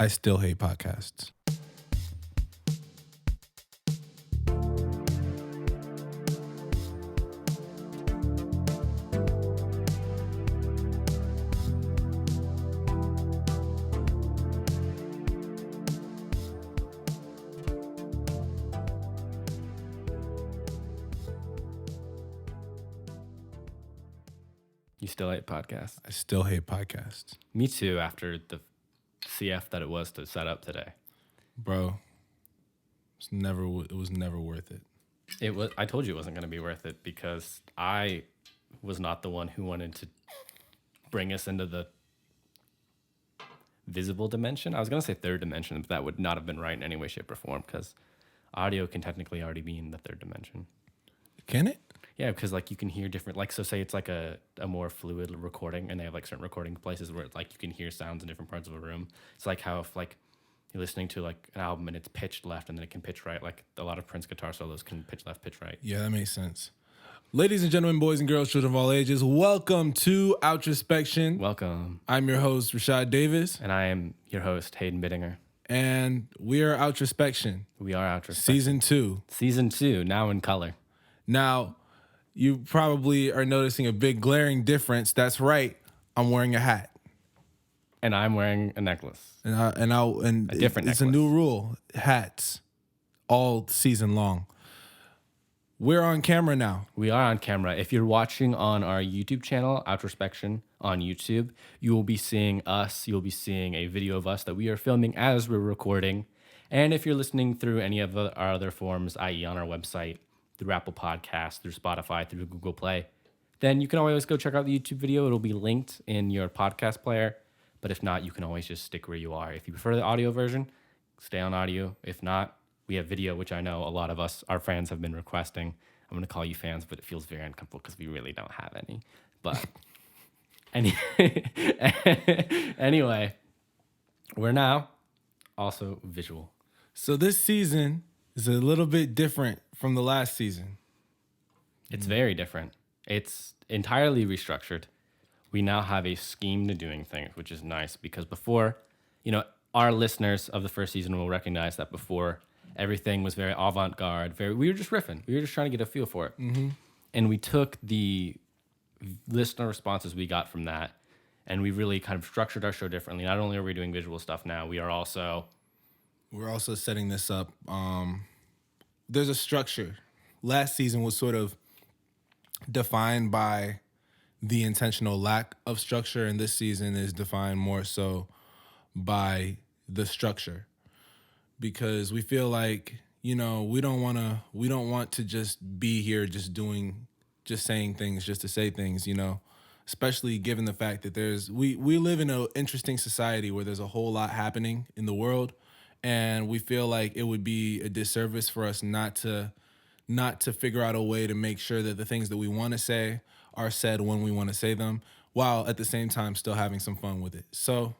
I still hate podcasts. You still hate podcasts? I still hate podcasts. Me too, after the CF that it was to set up today. Bro, it was never worth it. I told you it wasn't going to be worth it because I was not the one who wanted to bring us into the visible dimension. I was going to say third dimension, but that would not have been right in any way, shape, or form because audio can technically already be in the third dimension. Can it? Yeah, because like you can hear different, like, so say it's like a more fluid recording and they have like certain recording places where it's like you can hear sounds in different parts of a room. It's like how if like you're listening to like an album and it's pitched left and then it can pitch right, like a lot of Prince guitar solos can pitch left, pitch right. Yeah, that makes sense. Ladies and gentlemen, boys and girls, children of all ages, welcome to Outrospection. Welcome. I'm your host, Rashad Davis. And I am your host, Hayden Bittinger. And we are Outrospection. We are Outrospection. Season 2. Season 2, now in color. Now, you probably are noticing a big glaring difference. That's right. I'm wearing a hat. And I'm wearing a necklace. And a different it's necklace. a new rule. Hats all season long. We're on camera now. We are on camera. If you're watching on our YouTube channel, Outrospection on YouTube, you will be seeing us. You'll be seeing a video of us that we are filming as we're recording. And if you're listening through any of our other forms, i.e. on our website, through Apple Podcasts, through Spotify, through Google Play, then you can always go check out the YouTube video. It'll be linked in your podcast player. But if not, you can always just stick where you are. If you prefer the audio version, stay on audio. If not, we have video, which I know a lot of us, our fans, have been requesting. I'm going to call you fans, but it feels very uncomfortable because we really don't have any. But anyway, we're now also visual. So this season is a little bit different from the last season. It's very different. It's entirely restructured. We now have a scheme to doing things, which is nice because before, our listeners of the first season will recognize that before everything was very avant-garde, we were just riffing. We were just trying to get a feel for it. Mm-hmm. And we took the listener responses we got from that and we really kind of structured our show differently. Not only are we doing visual stuff now, we're also setting this up. There's a structure. Last season was sort of defined by the intentional lack of structure, and this season is defined more so by the structure, because we feel like we don't want to just be here just saying things just to say things, especially given the fact that we live in an interesting society where there's a whole lot happening in the world, and we feel like it would be a disservice for us not to figure out a way to make sure that the things that we want to say are said when we want to say them, while at the same time still having some fun with it. So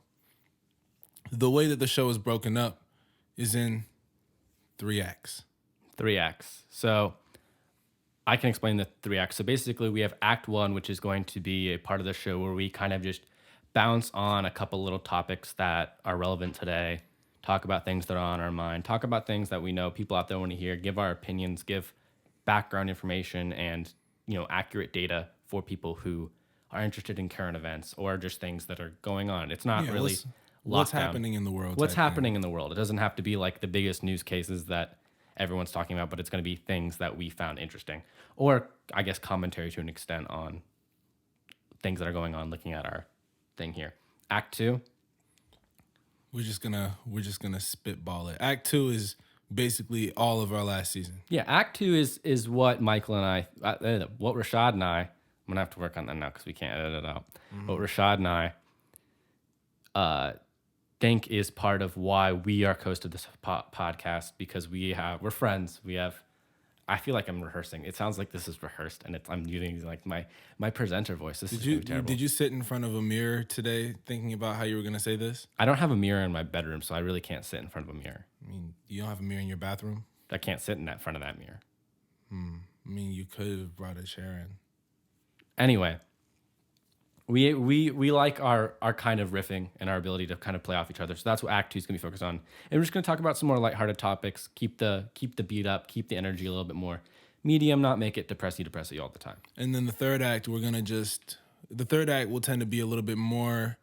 the way that the show is broken up is in 3 acts. 3 acts. So I can explain the 3 acts. So basically we have Act 1, which is going to be a part of the show where we kind of just bounce on a couple little topics that are relevant today, talk about things that are on our mind, talk about things that we know people out there want to hear, give our opinions, give background information and accurate data for people who are interested in current events or just things that are going on. It's not really what's happening in the world. What's happening in the world. It doesn't have to be like the biggest news cases that everyone's talking about, but it's going to be things that we found interesting, or I guess commentary to an extent on things that are going on. Looking at our thing here, Act 2. We're just gonna spitball it. Act 2 is basically all of our last season. Yeah, Act 2 is what Michael and I, what Rashad and I, I'm going to have to work on that now because we can't edit it out. Mm-hmm. What Rashad and I think is part of why we are host of this podcast, because we're friends. I feel like I'm rehearsing. It sounds like this is rehearsed, and I'm using like my presenter voice. This is really terrible. Did you sit in front of a mirror today thinking about how you were going to say this? I don't have a mirror in my bedroom, so I really can't sit in front of a mirror. I mean, you don't have a mirror in your bathroom? I can't sit in front of that mirror. I mean, you could have brought a chair in. Anyway, We like our kind of riffing and our ability to kind of play off each other. So that's what Act 2 is going to be focused on. And we're just going to talk about some more lighthearted topics. Keep the beat up. Keep the energy a little bit more medium. Not make it depressy all the time. And then the third act, the third act will tend to be a little bit more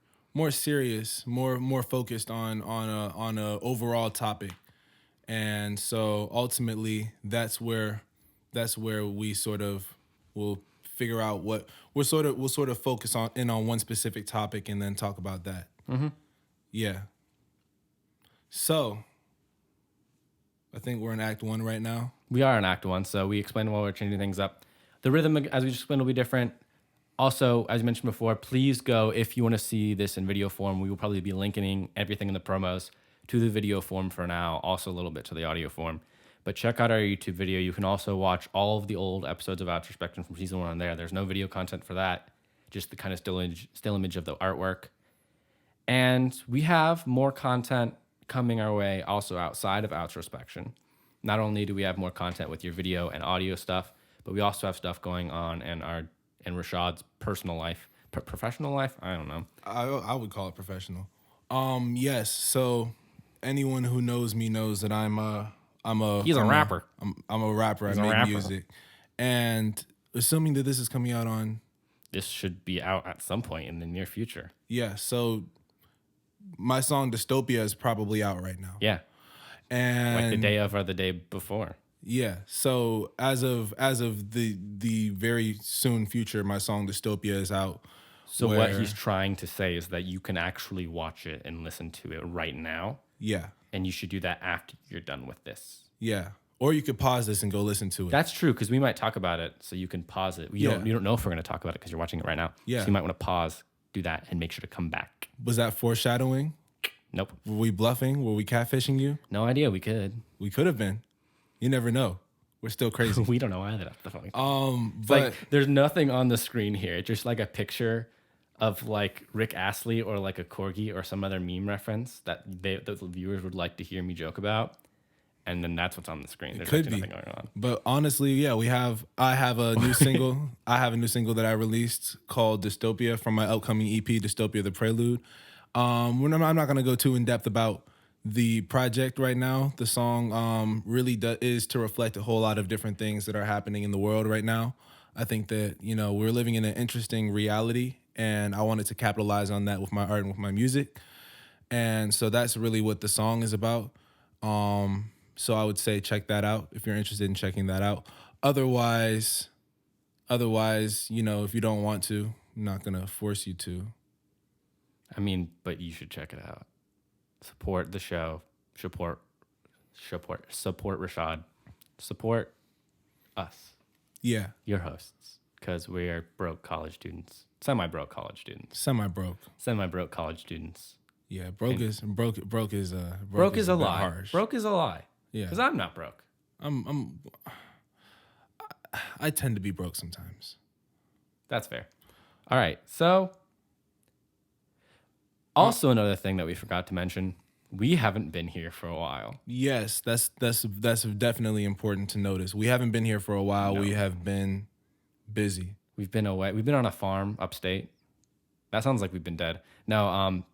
serious, more focused on a overall topic. And so ultimately, that's where we sort of will figure out what we'll sort of focus on one specific topic and then talk about that. Mm-hmm. Yeah. So I think we're in Act 1 right now. We are in Act 1, so we explained why we're changing things up. The rhythm, as we just explained, will be different. Also, as mentioned before, please go if you want to see this in video form. We will probably be linking everything in the promos to the video form for now, also a little bit to the audio form. But check out our YouTube video. You can also watch all of the old episodes of Outrospection from season 1 on there. There's no video content for that, just the kind of still image of the artwork. And we have more content coming our way also outside of Outrospection. Not only do we have more content with your video and audio stuff, but we also have stuff going on in Rashad's personal life, professional life. I don't know. I would call it professional. Yes. So anyone who knows me knows that He's a rapper. I'm a rapper. I make music, and assuming that this is coming out on, this should be out at some point in the near future. Yeah. So my song "Dystopia" is probably out right now. Yeah. And like the day of or the day before. Yeah. So as of the very soon future, my song "Dystopia" is out. So what he's trying to say is that you can actually watch it and listen to it right now. Yeah. And you should do that after you're done with this. Yeah. Or you could pause this and go listen to it. That's true, because we might talk about it, so you can pause it. You don't know if we're going to talk about it because you're watching it right now. Yeah. So you might want to pause, do that, and make sure to come back. Was that foreshadowing? Nope. Were we bluffing? Were we catfishing you? No idea. We could. We could have been. You never know. We're still crazy. We don't know either. That's the funny thing. But like, there's nothing on the screen here. It's just like a picture of like Rick Astley or like a corgi or some other meme reference that the viewers would like to hear me joke about, and then that's what's on the screen. There's could be nothing going on. But honestly, yeah, I have a new single. I have a new single that I released called "Dystopia" from my upcoming EP, "Dystopia: The Prelude." I'm not gonna go too in depth about the project right now. The song really is to reflect a whole lot of different things that are happening in the world right now. I think that we're living in an interesting reality, and I wanted to capitalize on that with my art and with my music. And so that's really what the song is about. So I would say check that out if you're interested in checking that out. Otherwise, if you don't want to, I'm not going to force you to. I mean, but you should check it out. Support the show. Support Rashad. Support us. Yeah. Your hosts. Because we are broke college students. Semi-broke college students. Semi-broke college students. Yeah, broke is a lie. Harsh. Broke is a lie. Yeah. Because I'm not broke. I tend to be broke sometimes. That's fair. All right. So also another thing that we forgot to mention, we haven't been here for a while. Yes, that's definitely important to notice. We haven't been here for a while. No. We have been busy. We've been away. We've been on a farm upstate. That sounds like we've been dead. No,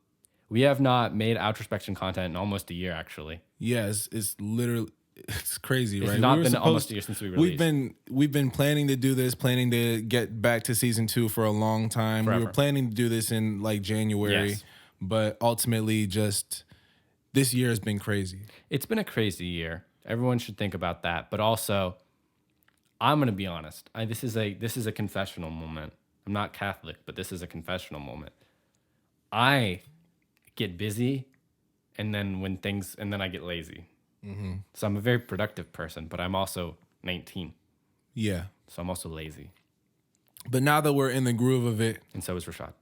we have not made Outrospection content in almost a year, actually. Yeah, it's literally, it's crazy, right? It's not been almost a year since we released. We've been planning to do this, planning to get back to season 2 for a long time. Forever. We were planning to do this in like January, yes. But ultimately just this year has been crazy. It's been a crazy year. Everyone should think about that. But also, I'm going to be honest. This is a confessional moment. I'm not Catholic, but this is a confessional moment. I get busy, and then I get lazy. Mm-hmm. So I'm a very productive person, but I'm also 19. Yeah. So I'm also lazy. But now that we're in the groove of it, and so is Rashad.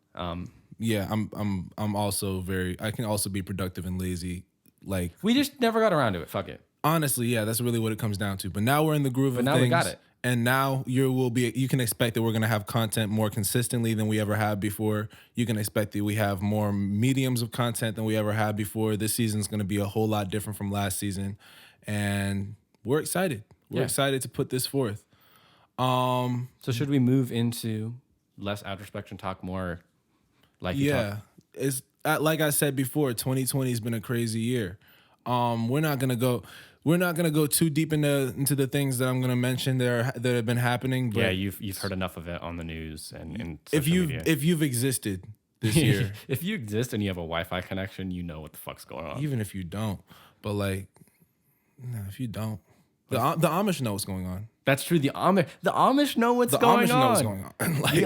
Yeah, I'm also I can also be productive and lazy. Like, we just never got around to it. Fuck it. Honestly, yeah, that's really what it comes down to. But now we're in the groove of things. But now we got it. And now you can expect that we're going to have content more consistently than we ever have before. You can expect that we have more mediums of content than we ever had before. This season's going to be a whole lot different from last season. And we're excited. We're excited to put this forth. So should we move into less Outrospection talk, more Like you talk. Yeah, it's like I said before. 2020 has been a crazy year. We're not gonna go. We're not gonna go too deep into the things that I'm gonna mention that have been happening. Yeah, But you've heard enough of it on the news and if social media. you've existed this year, If you exist and you have a Wi-Fi connection, you know what the fuck's going on. even if you don't, but like, no, if you don't, the Amish know what's going on. That's true. The Amish know what's The going Amish on. know what's going on. Like, The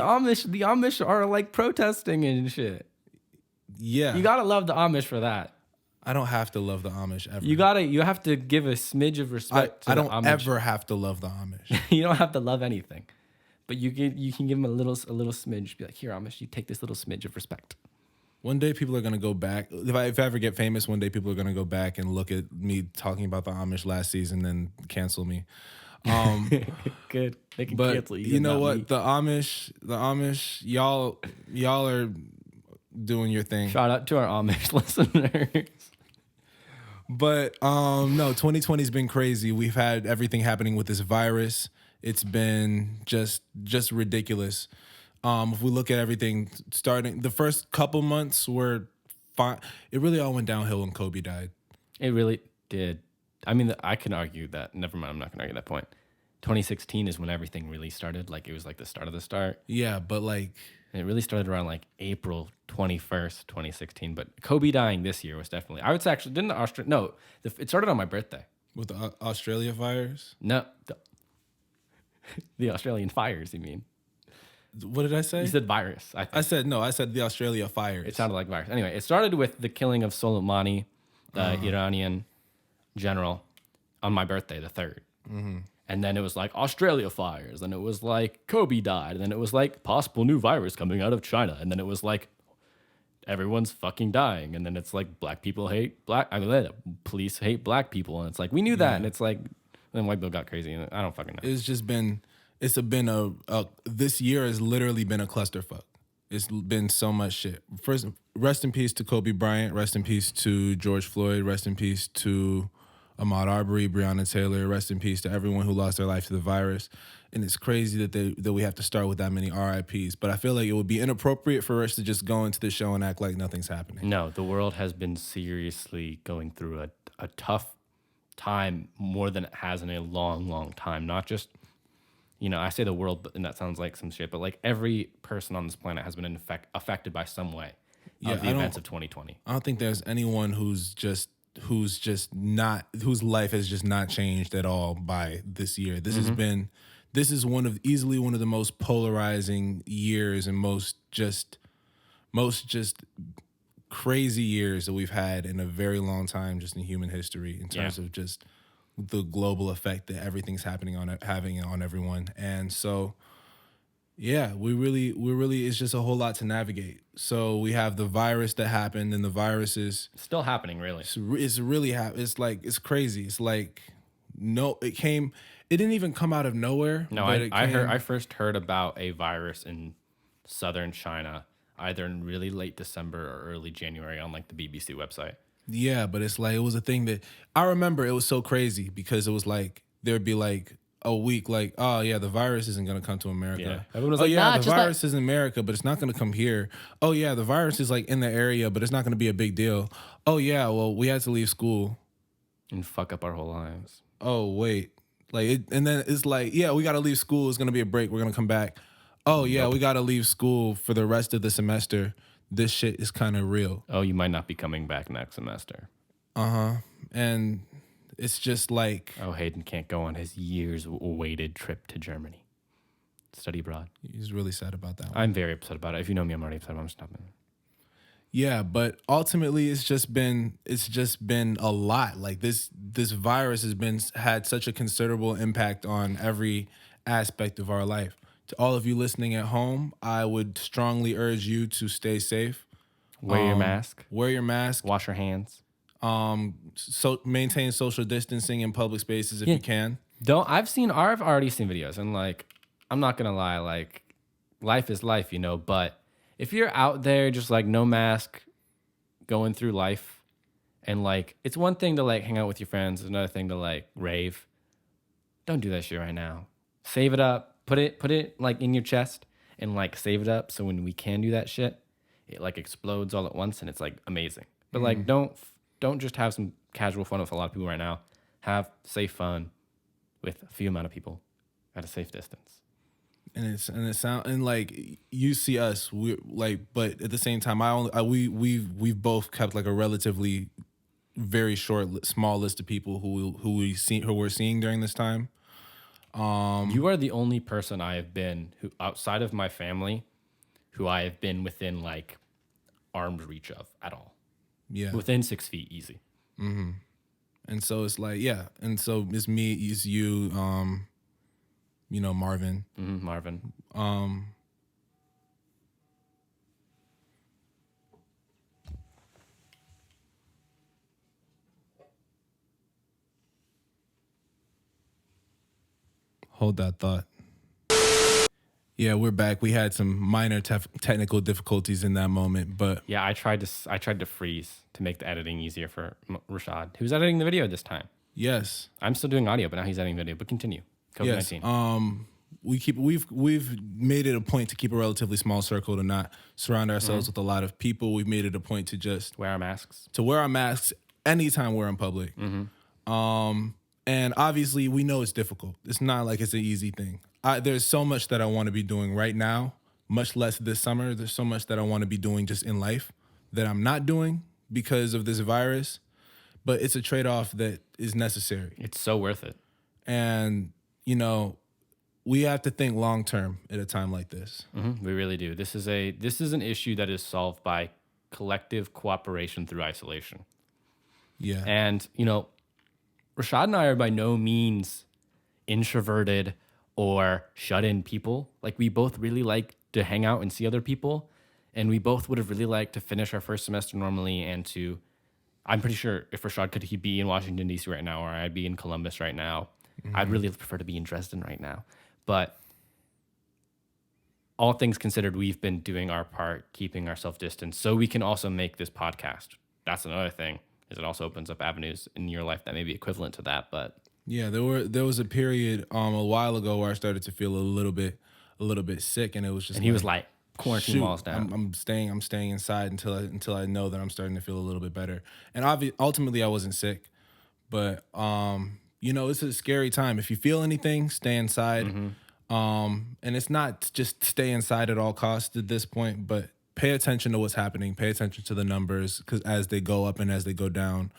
Amish are like protesting and shit. yeah, You gotta love the Amish for that. I don't have to love the Amish ever. You have to give a smidge of respect to I the don't Amish. ever have to love the Amish. You don't have to love anything, but you can give them a little smidge. Be like, here, Amish, you take this little smidge of respect. One day people are gonna go back. If I ever get famous, one day people are gonna go back and look at me talking about the Amish last season and cancel me. Good. They can But cancel you know not what? me. The Amish, y'all are doing your thing. Shout out to our Amish listeners. But no, 2020's been crazy. We've had everything happening with this virus. It's been just ridiculous. If we look at everything, starting the first couple months were fine. It really all went downhill when Kobe died. It really did. I mean, I can argue that. Never mind. I'm not going to argue that point. 2016 is when everything really started. Like, it was like the start of the start. Yeah, but like, And it really started around like April 21st, 2016. But Kobe dying this year was definitely. I would say actually, didn't the Australia. No, it started on my birthday. with the Australia virus. No. The Australian fires, you mean? What did I say? You said virus. I said no. I said the Australia fires. It sounded like virus. Anyway, it started with the killing of Soleimani, the Iranian general, on my birthday, the 3rd. And then it was like Australia fires. And it was like Kobe died. And then it was like possible new virus coming out of China. And then it was like everyone's fucking dying. And then it's like black people hate police hate black people. And it's like, we knew that. And it's like, then white people got crazy. And I don't fucking know. It's just been. It's been a. This year has literally been a clusterfuck. It's been so much shit. First, rest in peace to Kobe Bryant. Rest in peace to George Floyd. Rest in peace to Ahmaud Arbery, Breonna Taylor. Rest in peace to everyone who lost their life to the virus. And it's crazy that we have to start with that many RIPs. But I feel like it would be inappropriate for us to just go into the show and act like nothing's happening. No, the world has been seriously going through a tough time, more than it has in a long, long time. Not just, I say the world, and that sounds like some shit, but like every person on this planet has been affected by some way of the events of 2020. I don't think there's anyone whose life has just not changed at all by this year. This is easily one of the most polarizing years and most just crazy years that we've had in a very long time, just in human history, in terms of just the global effect that everything's having on everyone. And so, yeah, we really, it's just a whole lot to navigate. So we have the virus that happened, and the virus is Still happening, really. it's really it's like, it's crazy. It's like, it didn't even come out of nowhere. No, but I first heard about a virus in southern China either in really late December or early January on like the BBC website. Yeah, but it's like, it was a thing that I remember. It was so crazy because it was like, there'd be like a week like, oh yeah, the virus isn't going to come to America. Yeah. Everyone was oh like, yeah, nah, the virus is in America, but it's not going to come here. Oh yeah, the virus is like in the area, but it's not going to be a big deal. Oh yeah, well, we had to leave school. And fuck up our whole lives. Oh wait, and then it's like, yeah, we got to leave school. It's going to be a break. We're going to come back. Oh yeah, we got to leave school for the rest of the semester. This shit is kind of real. Oh, you might not be coming back next semester. And it's just like, Oh, Hayden can't go on his years-awaited trip to Germany. Study abroad. he's really sad about that one. I'm very upset about it. If you know me, I'm already upset. I'm stopping. Yeah, but ultimately it's just been a lot. Like this virus had such a considerable impact on every aspect of our life. To all of you listening at home, I would strongly urge you to stay safe. Wear your mask. Wear your mask. Wash your hands. So maintain social distancing in public spaces if you can. I've already seen videos, and like, I'm not gonna lie, like, life is life, but if you're out there just like no mask going through life, and like, it's one thing to like hang out with your friends, it's another thing to like rave. Don't do that shit right now. Save it up. Put it like in your chest and like save it up, so when we can do that shit, it like explodes all at once, and it's like amazing. But like, don't just have some casual fun with a lot of people right now. Have safe fun with a few amount of people at a safe distance. And like you see us, we like, but at the same time, we've both kept like a relatively very small list of people who we're seeing during this time. You are the only person I have been who outside of my family who I have been within like arm's reach of at all. Yeah. Within 6 feet, easy. And so it's like, yeah. And so it's me, it's you, Marvin. Marvin. Hold that thought. Yeah, we're back. We had some minor technical difficulties in that moment, but Yeah, I tried to freeze to make the editing easier for Rashad, who's editing the video this time. yes. I'm still doing audio, but now he's editing video. But continue. COVID-19. Yes. We've made it a point to keep a relatively small circle, to not surround ourselves with a lot of people. We've made it a point to just Wear our masks. wear our masks anytime we're in public. And obviously we know it's difficult. It's not like it's an easy thing. There's so much that I want to be doing right now, much less this summer. There's so much that I want to be doing just in life that I'm not doing because of this virus. But it's a trade-off that is necessary. It's so worth it. And, we have to think long-term at a time like this. We really do. This is an issue that is solved by collective cooperation through isolation. Yeah. And, Rashad and I are by no means introverted or shut-in people. Like, we both really like to hang out and see other people. And we both would have really liked to finish our first semester normally and to, I'm pretty sure if Rashad could he be in Washington, D.C. right now, or I'd be in Columbus right now. I'd really prefer to be in Dresden right now. But all things considered, we've been doing our part, keeping ourselves distant, so we can also make this podcast. That's another thing, is it also opens up avenues in your life that may be equivalent to that. But yeah, there was a period a while ago where I started to feel a little bit sick, and it was just. And he was like, quarantine walls down. I'm staying inside until I know that I'm starting to feel a little bit better. And ultimately, I wasn't sick, but it's a scary time. If you feel anything, stay inside. And it's not just stay inside at all costs at this point, but pay attention to what's happening. Pay attention to the numbers, because as they go up and as they go down,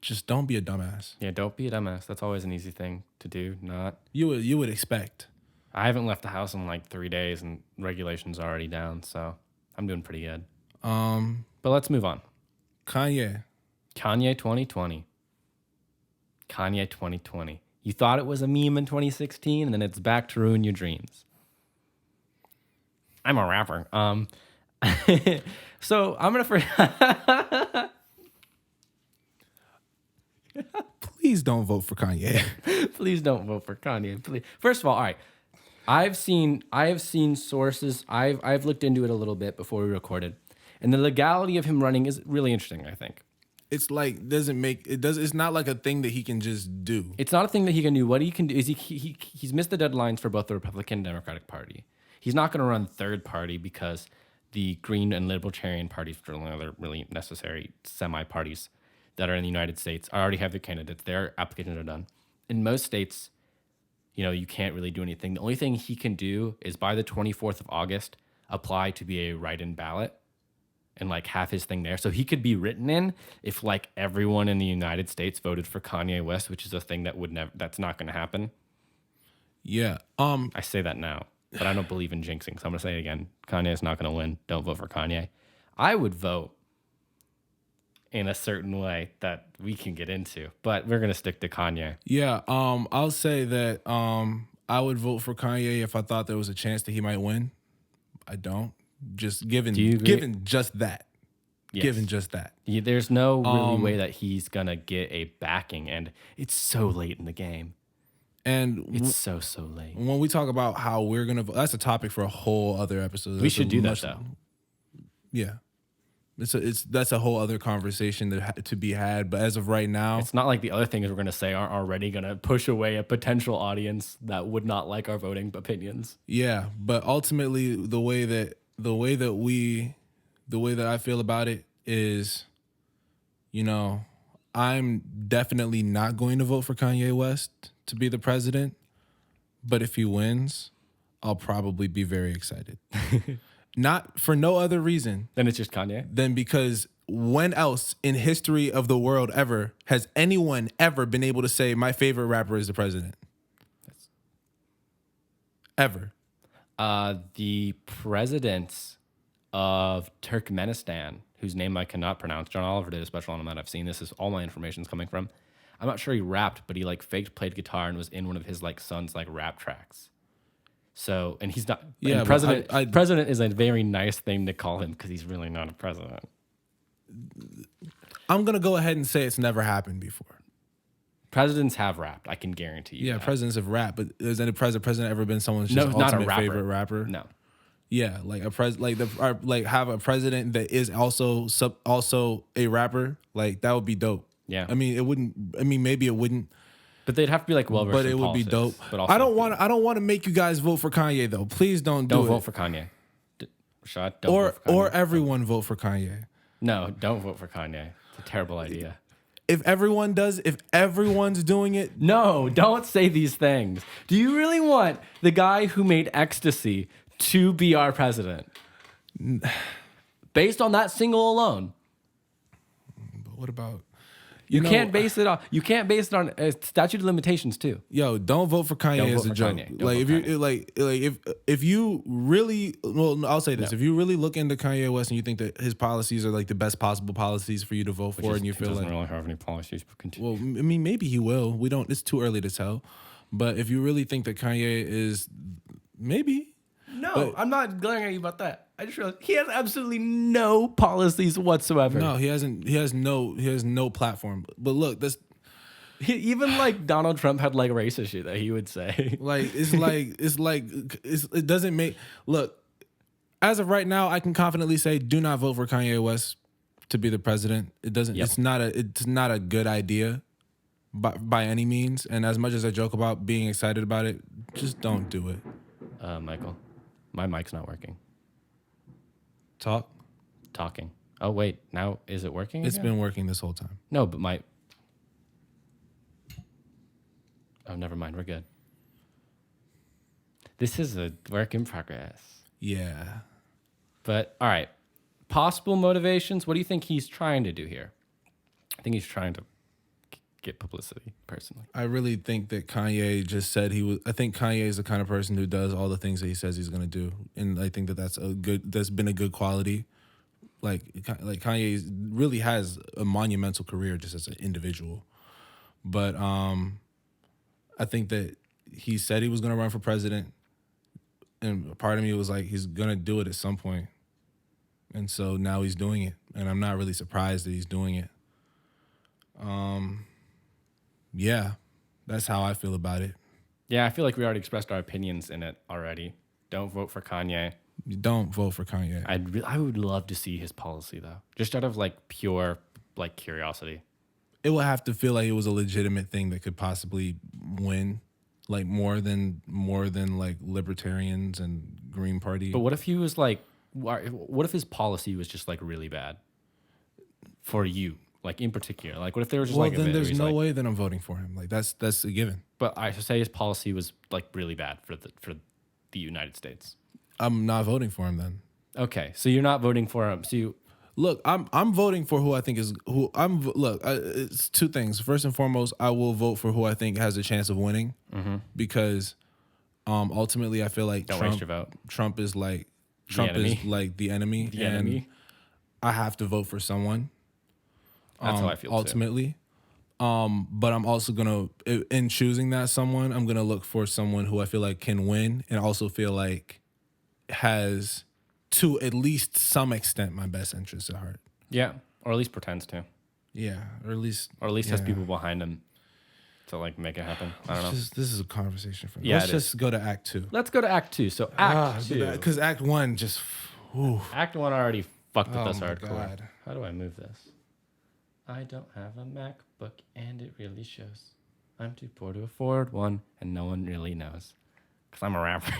just don't be a dumbass. Yeah, don't be a dumbass. That's always an easy thing to do. Not you would expect. I haven't left the house in like 3 days, and regulations are already down, so I'm doing pretty good. But let's move on. Kanye 2020. Kanye 2020. You thought it was a meme in 2016, and then it's back to ruin your dreams. I'm a rapper. So I'm gonna Please don't vote for Kanye. Please don't vote for Kanye. Please. First of all right. I have seen sources. I've looked into it a little bit before we recorded, and the legality of him running is really interesting, I think. It's like it's not like a thing that he can just do. It's not a thing that he can do. What he can do is he's missed the deadlines for both the Republican and Democratic Party. He's not going to run third party because the Green and Libertarian parties, for other really necessary semi-parties that are in the United States, already have their candidates. Their applications are done. In most states, you can't really do anything. The only thing he can do is by the 24th of August, apply to be a write-in ballot and like have his thing there. So he could be written in if like everyone in the United States voted for Kanye West, which is a thing that's not going to happen. Yeah. I say that now, but I don't believe in jinxing. So I'm going to say it again. Kanye is not going to win. Don't vote for Kanye. I would vote in a certain way that we can get into, but we're going to stick to Kanye. Yeah. I'll say that I would vote for Kanye if I thought there was a chance that he might win. I don't. Just given just that. Yes. Given just that. Yeah, there's no really way that he's going to get a backing, and it's so late in the game. And it's so late. When we talk about how we're going to vote, that's a topic for a whole other episode. We should do that, though. Yeah. That's a whole other conversation to be had. But as of right now, it's not like the other things we're going to say aren't already going to push away a potential audience that would not like our voting opinions. Yeah, but ultimately, the way that the way that I feel about it is, you know, I'm definitely not going to vote for Kanye West to be the president, but if he wins, I'll probably be very excited. Not for no other reason Then it's just Kanye. than because when else in history of the world ever has anyone ever been able to say my favorite rapper is the president? Ever. The president of Turkmenistan, whose name I cannot pronounce. John Oliver did a special on him that I've seen. This is all my information is coming from. I'm not sure he rapped, but he like faked played guitar and was in one of his like son's like rap tracks. So, and he's not. Yeah, and but president is a very nice thing to call him because he's really not a president. I'm going to go ahead and say it's never happened before. Presidents have rapped. I can guarantee you. Yeah, that. presidents have rapped, but has any president ever been someone's just No, not a ultimate rapper. favorite rapper? No. Yeah, like have a president that is also a rapper. Like that would be dope. Yeah. I mean, it wouldn't. I mean, maybe it wouldn't. But they'd have to be like well versed. But it would be dope. But also I don't want to make you guys vote for Kanye though. Please don't don't do vote it. for Kanye. Rashad, don't Or vote for Kanye. or everyone vote for Kanye. No, don't vote for Kanye. It's a terrible idea. If everyone's doing it, No, don't say these things. Do you really want the guy who made ecstasy to be our president? Based on that single alone. but what about You can't base it on statute of limitations too. Yo, don't vote for Kanye Don't as vote a for joke. Kanye. Don't Like if vote you if you really, well, I'll say this: if you really look into Kanye West and you think that his policies are like the best possible policies for you to vote for, and you feel doesn't like, really have any policies. But continue. well, I mean, maybe he will. We don't. It's too early to tell. But if you really think that Kanye is, maybe. No, I'm not glaring at you about that. I just realized he has absolutely no policies whatsoever. No, he hasn't. He has no platform. But look, this Even like Donald Trump had like racist shit that he would say. like it doesn't make look. As of right now, I can confidently say, do not vote for Kanye West to be the president. It doesn't. Yep. It's not a good idea, by any means. And as much as I joke about being excited about it, just don't do it. Michael, my mic's not working. Talking. Oh wait, now is it working? It's again? been working this whole time. No, but my. Oh, never mind. We're good. This is a work in progress. Yeah. But all right, possible motivations. What do you think he's trying to do here? I think he's trying to get publicity. Personally, I really think that Kanye just said he was. I think Kanye is the kind of person who does all the things that he says he's going to do, and I think that that's been a good quality. Like Kanye really has a monumental career just as an individual, but I think that he said he was going to run for president, and part of me was like, he's going to do it at some point, and so now he's doing it, and I'm not really surprised that he's doing it. Yeah, that's how I feel about it. yeah, I feel like we already expressed our opinions in it already. Don't vote for Kanye. You don't vote for Kanye. I would love to see his policy though, just out of like pure like curiosity. It would have to feel like it was a legitimate thing that could possibly win, like more than like libertarians and Green Party. But what if he was like, what if his policy was just like really bad for you, like in particular? Like, what if there was just well, like a then bit where there's he's no like, way that I'm voting for him. Like that's a given. But I should say his policy was like really bad for the United States. I'm not voting for him then. Okay, so you're not voting for him. So you, Look, I'm voting for who I think is who I'm. Look, it's two things. First and foremost, I will vote for who I think has a chance of winning, because ultimately I feel like don't waste your vote. Trump is like enemy. the enemy, The and enemy. I have to vote for someone. That's how I feel ultimately. But I'm also gonna, in choosing that someone, I'm gonna look for someone who I feel like can win, and also feel like has, to at least some extent, my best interests at heart. too. Yeah, or at least pretends to, Yeah, or at least has people behind him to like make it happen. I don't know. This is a conversation for me. Yeah, Let's it just go to Act 2. Let's go to Act 2. So Act 2. Because Act 1 just, ooh. Act 1 already fucked with us my hardcore. God. How do I move this? I don't have a MacBook, and it really shows. I'm too poor to afford one, and no one really knows. Because I'm a rapper.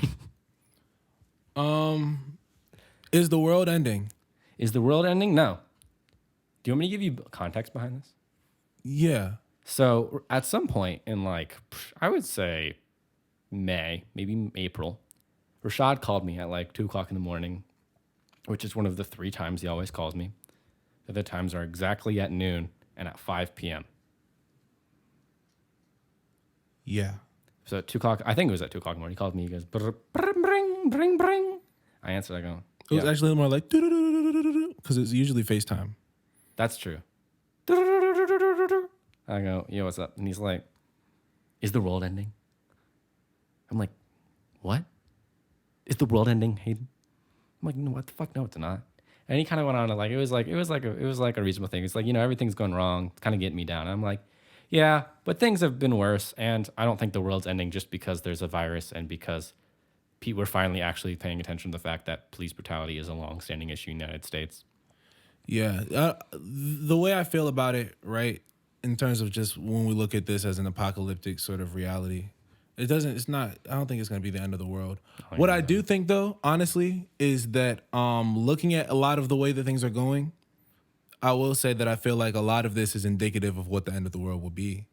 Is the world ending? Is the world ending? No. Do you want me to give you context behind this? Yeah. So at some point in like, I would say May, maybe April, Rashad called me at like 2:00 in the morning, which is one of the 3 times he always calls me. The other times are exactly at noon and at 5 p.m. Yeah. So at 2:00, I think it was at 2:00 in the morning. He called me. He goes, bring, bring, bring, bring. I answered. I go, It was yeah, actually more like because it's usually FaceTime. that's true. I go, yo, what's up? And he's like, is the world ending? I'm like, what? Is the world ending, Hayden? I'm like, no, what the fuck? No, it's not. And he kind of went on to like, it was like a reasonable thing. It's like, everything's going wrong. It's kind of getting me down. I'm like, yeah, but things have been worse. And I don't think the world's ending just because there's a virus and because people are finally actually paying attention to the fact that police brutality is a long-standing issue in the United States. Yeah. The way I feel about it, right, in terms of just when we look at this as an apocalyptic sort of reality, I don't think it's going to be the end of the world. What I do think, though, honestly, is that looking at a lot of the way that things are going, I will say that I feel like a lot of this is indicative of what the end of the world will be,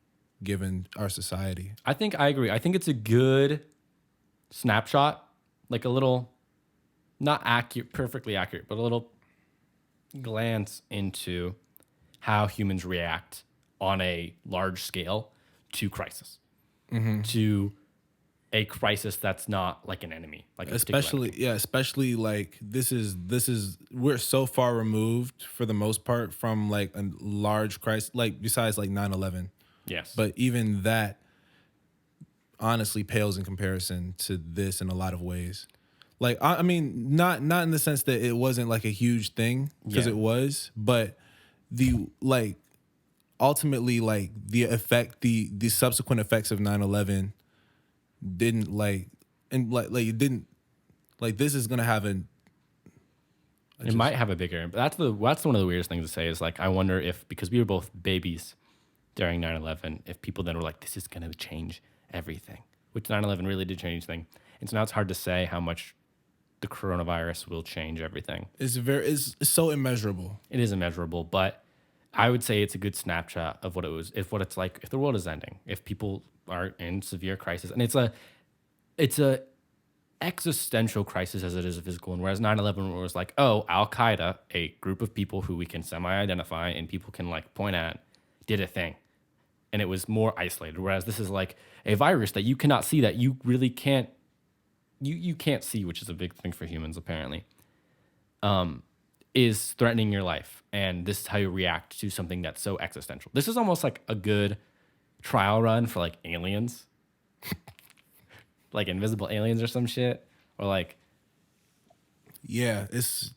given our society. I think I agree. I think it's a good snapshot, like a little, not accurate, perfectly accurate, but a little glance into how humans react on a large scale to crisis, to a crisis that's not like an enemy, like a particular enemy. Especially like this is we're so far removed for the most part from like a large crisis, like besides like 9/11. Yes, But even that honestly pales in comparison to this in a lot of ways. Like I mean, not in the sense that it wasn't like a huge thing, because it was, but the like ultimately like the subsequent effects of 9/11 didn't like, and like it didn't, like this is gonna have an. it might have a bigger. That's one of the weirdest things to say is like, I wonder if, because we were both babies during 9/11, if people then were like, this is gonna change everything, which 9/11 really did change things. And so now it's hard to say how much the coronavirus will change everything. It's so immeasurable. It is immeasurable, but I would say it's a good snapshot of what what it's like if the world is ending, if people are in severe crisis, and it's a existential crisis as it is a physical one. Whereas 9/11 was like, oh, Al Qaeda, a group of people who we can semi-identify and people can like point at, did a thing, and it was more isolated. Whereas this is like a virus that you cannot see, that you really can't, you can't see, which is a big thing for humans apparently. Is threatening your life, and this is how you react to something that's so existential. This is almost like a good trial run for like aliens, like invisible aliens or some shit, or like Yeah, it's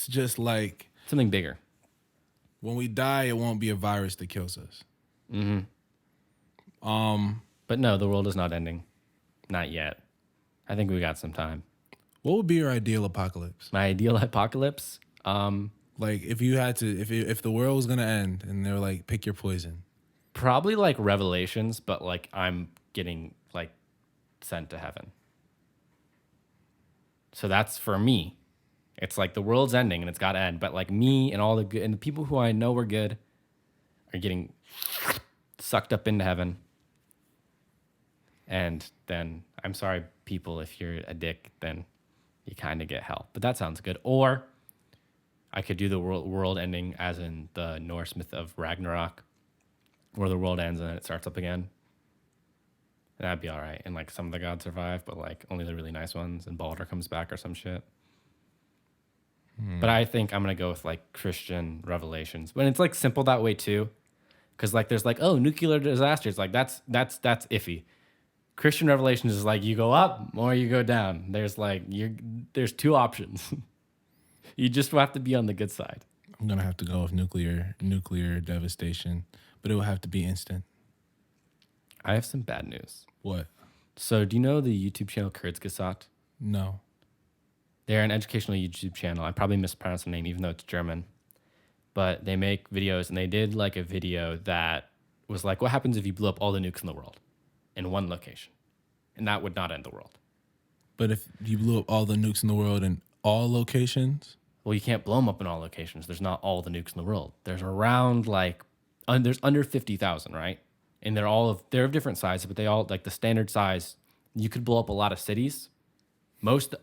just like something bigger. when we die, it won't be a virus that kills us. But no, the world is not ending, not yet. I think we got some time. What would be your ideal apocalypse? My ideal apocalypse. Like if you had to, if the world was gonna end and they were like, pick your poison. Probably like Revelations, but like I'm getting like sent to heaven. So that's for me. It's like the world's ending and it's got to end, but like me and all the good and the people who I know were good are getting sucked up into heaven. And then I'm sorry, people, if you're a dick, then you kind of get hell. But that sounds good. Or I could do the world ending as in the Norse myth of Ragnarok, where the world ends and then it starts up again. And that'd be all right. And like some of the gods survive, but like only the really nice ones, and Baldur comes back or some shit. But I think I'm gonna go with like Christian Revelations. But it's like simple that way too. Cause like there's like, oh, nuclear disasters. Like that's iffy. Christian Revelations is like you go up or you go down. There's like there's 2 options. You just have to be on the good side. I'm gonna have to go with nuclear devastation, but it will have to be instant. I have some bad news. What? So do you know the YouTube channel Kuzgesagt? No. They're an educational YouTube channel. I probably mispronounced the name, even though it's German. But they make videos, and they did like a video that was like, what happens if you blew up all the nukes in the world in one location? And that would not end the world. But if you blew up all the nukes in the world and all locations. Well, you can't blow them up in all locations. There's not all the nukes in the world. There's around there's under 50,000, right? And they're of different sizes, but they all like the standard size. You could blow up a lot of cities,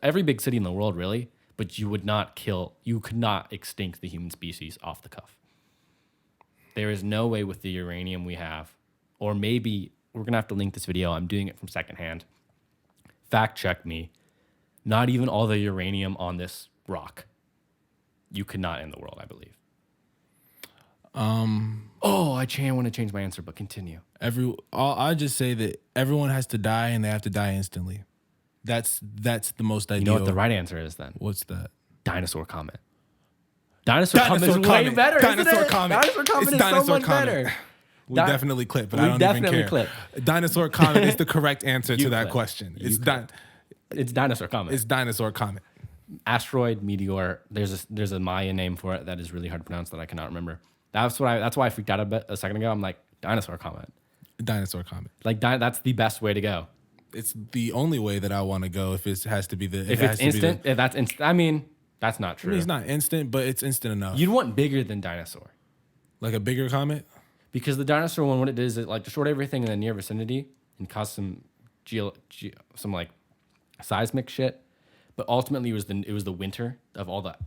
every big city in the world, really. But you could not extinct the human species off the cuff. There is no way with the uranium we have, or maybe we're gonna have to link this video. I'm doing it from secondhand. Fact check me. Not even all the uranium on this rock. You could not end the world, I believe. I want to change my answer, but continue. I just say that everyone has to die, and they have to die instantly. That's the most ideal. You know what the right answer is then? What's that? Dinosaur comet. Dinosaur comet is way better. Dinosaur isn't it? comet. Dinosaur comet is so much better. We definitely clip, but I don't even care. Clip. Dinosaur comet is the correct answer to that clip. question. It's dinosaur comet. It's dinosaur comet. Asteroid, meteor. There's a Maya name for it that is really hard to pronounce that I cannot remember. That's why I freaked out a second ago. I'm like, dinosaur comet. Dinosaur comet. Like that's the best way to go. It's the only way that I want to go if it has to be the. If it's instant, if that's instant. I mean, that's not true. I mean, it's not instant, but it's instant enough. You'd want bigger than dinosaur. Like a bigger comet? Because the dinosaur one, what it does is it like destroyed everything in the near vicinity and caused some some like seismic shit. But ultimately, it was the winter of all the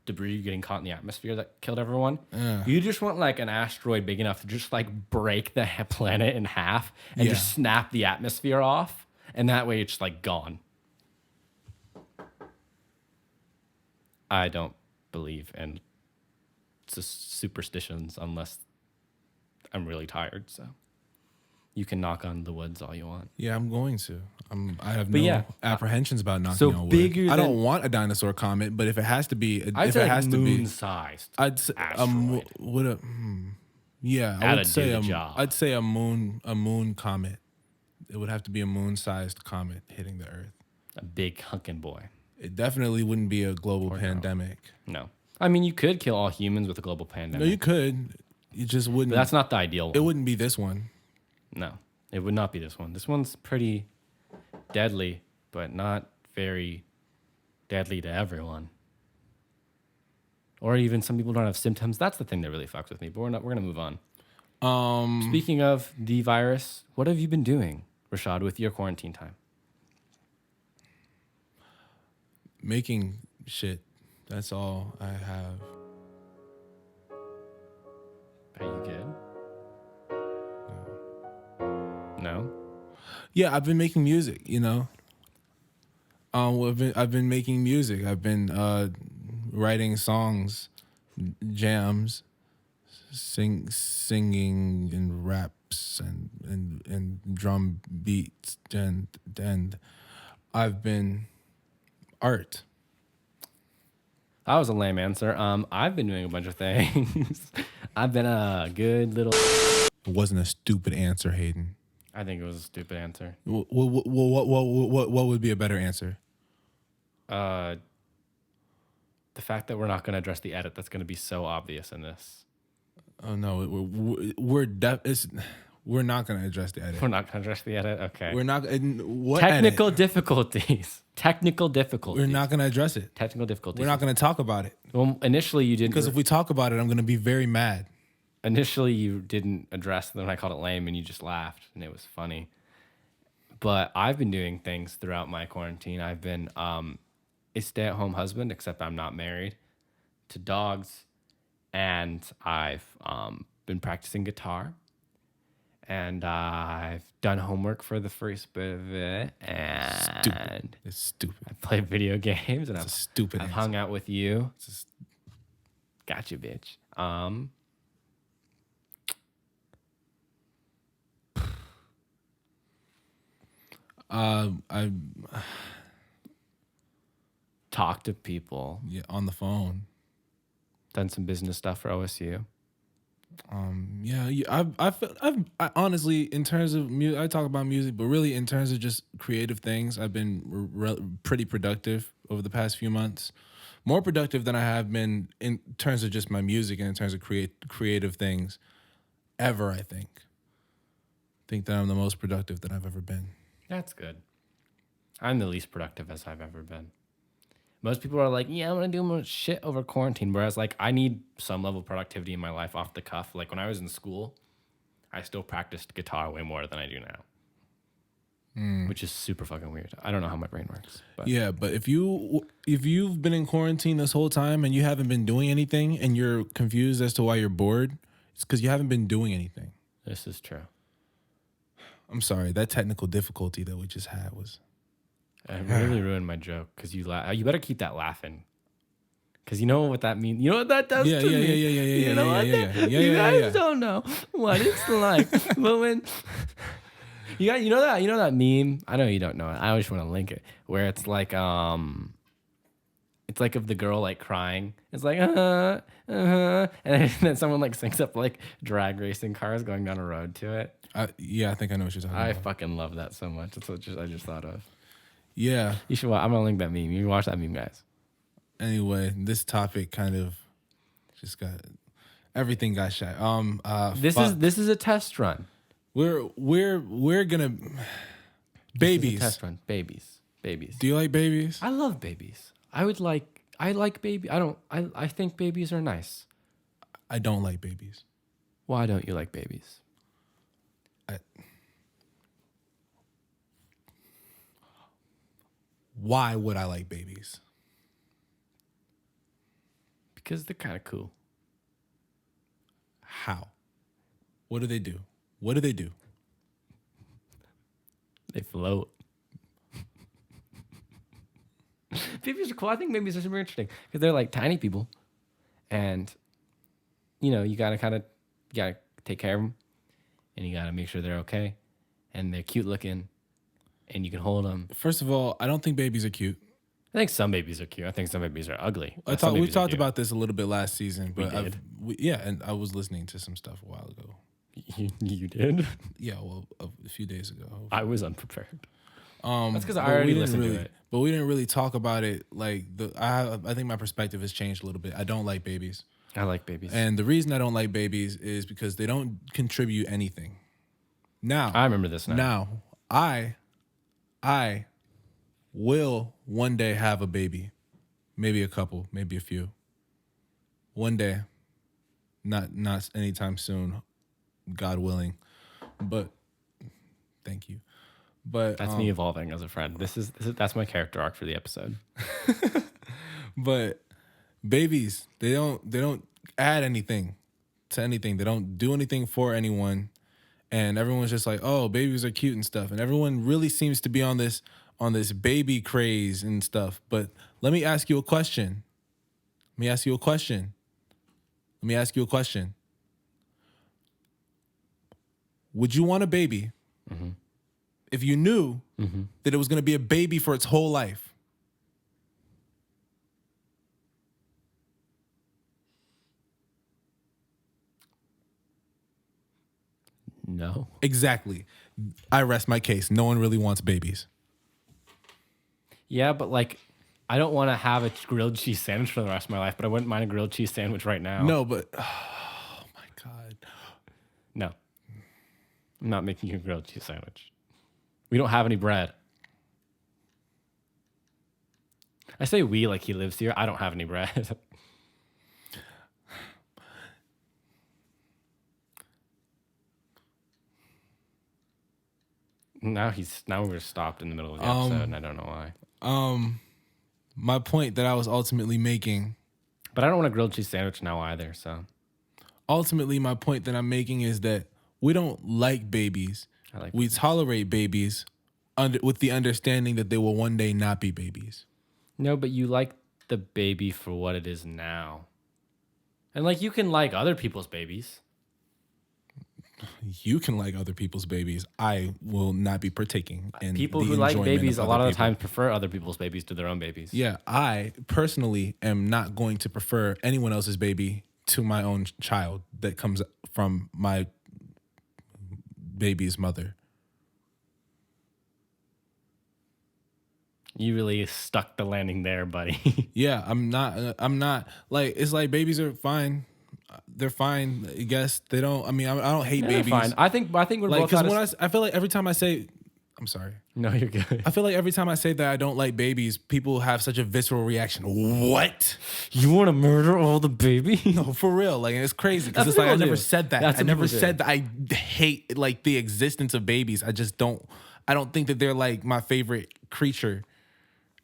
debris getting caught in the atmosphere that killed everyone. You just want like an asteroid big enough to just like break the planet in half and just snap the atmosphere off, and that way it's like gone. I don't believe in superstitions unless I'm really tired. So you can knock on the woods all you want. Yeah, I'm going to. I have no apprehensions about knocking on wood. Bigger I don't want a dinosaur comet, but if it has to be, I'd say moon-sized. I'd say yeah, I'd say a moon comet. It would have to be a moon-sized comet hitting the Earth. A big hunkin' boy. It definitely wouldn't be a global pandemic. No. I mean, you could kill all humans with a global pandemic. No, you could. You just wouldn't. But that's not the ideal one. It wouldn't be this one. No, it would not be this one. This one's pretty deadly, but not very deadly to everyone. Or even some people don't have symptoms. That's the thing that really fucks with me. But we're gonna move on. Speaking of the virus, what have you been doing, Rashad, with your quarantine time? Making shit. That's all I have. Are you good? No? Yeah, I've been making music, you know. I've been making music. I've been writing songs, jams, singing and raps and drum beats and I've been art. That was a lame answer. I've been doing a bunch of things. I've been a good little. It wasn't a stupid answer, Hayden. I think it was a stupid answer. What would be a better answer? The fact that we're not going to address the edit, that's going to be so obvious in this. Oh no, we're not going to address the edit. We're not going to address the edit. Okay. We're not. What Technical edit? difficulties. Technical difficulties. We're not going to address it. Technical difficulties. We're not going to talk about it. Well, initially you didn't. Because if we talk about it, I'm going to be very mad. Initially you didn't address them. I called it lame, and you just laughed, and it was funny. But I've been doing things throughout my quarantine. I've been a stay-at-home husband, except I'm not married, to dogs, and I've been practicing guitar, and I've done homework for the first bit of it, and It's stupid. I played video games, and I've hung out with you. Gotcha, bitch. I Talked to people. yeah, on the phone. Done some business stuff for OSU. I honestly, in terms of music, I talk about music, but really in terms of just creative things, I've been pretty productive over the past few months. More productive than I have been in terms of just my music and in terms of creative things ever, I think. I think that I'm the most productive that I've ever been. That's good. I'm the least productive as I've ever been. Most people are like, yeah, I'm gonna do more shit over quarantine. Whereas like I need some level of productivity in my life off the cuff. Like when I was in school, I still practiced guitar way more than I do now, which is super fucking weird. I don't know how my brain works. But Yeah, but if you've been in quarantine this whole time and you haven't been doing anything and you're confused as to why you're bored, it's because you haven't been doing anything. this is true. I'm sorry, that technical difficulty that we just had was. It really ruined my joke because you you better keep that laughing. Because you know what that means. You know what that does Yeah, to yeah, me. yeah, yeah, yeah, You know what that- You guys don't know what it's like. But when you know that meme. I know you don't know it. I always want to link it where it's like of the girl like crying. It's like and then someone like syncs up like drag racing cars going down a road to it. Yeah, I think I know what you're talking I about. fucking love that so much. That's what I just thought of. Yeah. You should. I'm gonna link that meme. You can watch that meme, guys. Anyway, this topic kind of just got everything got shot. This is a test run. We're gonna This is babies. a test run. Babies. Do you like babies? I love babies. I like baby. I think babies are nice. I don't like babies. Why don't you like babies? Why would I like babies? Because they're kind of cool. How? What do they do? What do they do? They float. Babies are cool. I think babies are super interesting because they're like tiny people, and you gotta take care of them, and you gotta make sure they're okay, and they're cute looking, and you can hold them. First of all, I don't think babies are cute. I think some babies are cute. I think some babies are ugly. We talked about this a little bit last season, but did. And I was listening to some stuff a while ago. You did? Yeah, well, a few days ago. I was unprepared. That's because I But already we didn't listened really, to it. But we didn't really talk about it. Like I think my perspective has changed a little bit. I don't like babies, I like babies. and the reason I don't like babies is because they don't contribute anything. Now I remember this now. Now I will one day have a baby, maybe a couple, maybe a few. One day, not anytime soon, God willing. But thank you. But That's me evolving as a friend. That's my character arc for the episode. But babies, they don't add anything to anything. They don't do anything for anyone. And everyone's just like, oh, babies are cute and stuff. And everyone really seems to be on this baby craze and stuff. But let me ask you a question. Would you want a baby if you knew that it was going to be a baby for its whole life? No. Exactly. I rest my case. No one really wants babies. Yeah, but like, I don't want to have a grilled cheese sandwich for the rest of my life, but I wouldn't mind a grilled cheese sandwich right now. No, but oh my God. No. I'm not making you a grilled cheese sandwich. We don't have any bread. I say we like he lives here. I don't have any bread. Now we're stopped in the middle of the episode, and I don't know why. My point that I was ultimately making. But I don't want a grilled cheese sandwich now either, so. Ultimately, my point that I'm making is that we don't like babies. We tolerate babies with the understanding that they will one day not be babies. No, but you like the baby for what it is now. And like you can like other people's babies. You can like other people's babies. I will not be partaking in People the who like enjoyment babies a of lot other of the people. time prefer other people's babies to their own babies. Yeah, I personally am not going to prefer anyone else's baby to my own child that comes from my baby's mother. You really stuck the landing there, buddy. Yeah, I'm not like, it's like babies are fine. They're fine. I guess they don't. I mean, I don't hate Yeah, they're babies. fine. I think we're Like, both because on when I feel like every time I say I'm sorry. No, you're good. I feel like every time I say that I don't like babies, people have such a visceral reaction. What? You want to murder all the babies? No, for real. Like, it's crazy because That's it's like what I people never do. said that. That's I what never people do. said that I hate like the existence of babies. I just don't. I don't think that they're like my favorite creature,